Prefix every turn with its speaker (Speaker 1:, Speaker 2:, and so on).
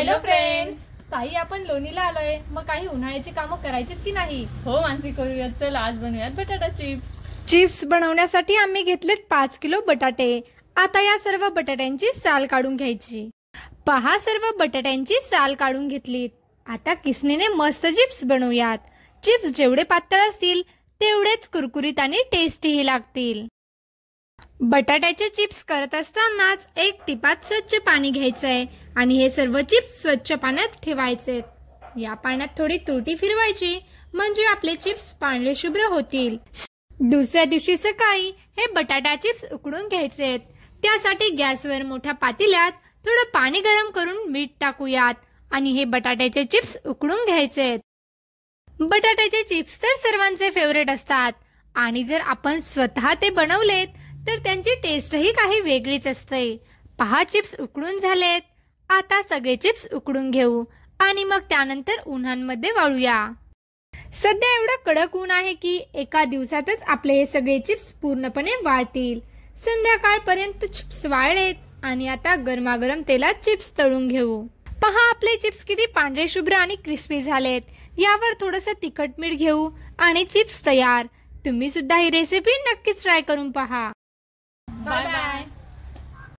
Speaker 1: Hello friends, ताई आपण लोणीला आलोय. मग काही उन्हाळ्याची कामं करायची की नाही?
Speaker 2: हो मानसी, करूयात. चल आज बनवूयात बटाटा चिप्स.
Speaker 3: चिप्स बनवण्यासाठी आम्ही घेतलेत 5 किलो बटाटे. आता या सर्व बटाट्यांची साल काढून घ्यायची. पहा, सर्व बटाट्यांची साल काढून घेतलीत. आता किसणीने मस्त चिप्स बनवूयात. चिप्स जेवढे पातळ असतील तेवढेच कुरकुरीत आणि टेस्टीही लागतील. बटाट्याचे चिप्स करत असतानाच एक टिपात स्वच्छ पाणी घ्यायचंय आणि हे सर्व चिप्स स्वच्छ पाण्यात ठेवायचे. या पाण्यात थोडी तुरटी फिरवायची म्हणजे आपले चिप्स पांढरे शुभ्र होतील. दुसऱ्या दिवशी सकाळी हे बटाटा चिप्स उकडून घ्यायचे. त्यासाठी गॅसवर मोठ्या पातेल्यात थोडं पाणी गरम करून मीठ टाकूयात आणि हे बटाट्याचे चिप्स उकडून घ्यायचे. बटाट्याचे चिप्स तर सर्वांचे फेवरेट असतात आणि जर आपण स्वतः ते बनवलेत तर त्यांची टेस्टही काही वेगळीच असते. पहा, चिप्स उकडून झालेत. आता सगळे चिप्स उकडून घेऊ आणि मग त्यानंतर उन्हांमध्ये वाळूया. सध्या एवढं कडक ऊन आहे की एका दिवसातच आपले हे सगळे चिप्स पूर्णपणे वाळतील. संध्याकाळपर्यंत चिप्स वाळलेत आणि आता गरमागरम तेलात चिप्स तळून घेऊ. पहा, आपले चिप्स किती पांढरे शुभ्र आणि क्रिस्पी झालेत. यावर थोडंसं तिखट मीठ घेऊ आणि चिप्स तयार. तुम्ही सुद्धा ही रेसिपी नक्कीच ट्राय करून पहा.
Speaker 1: Bye bye.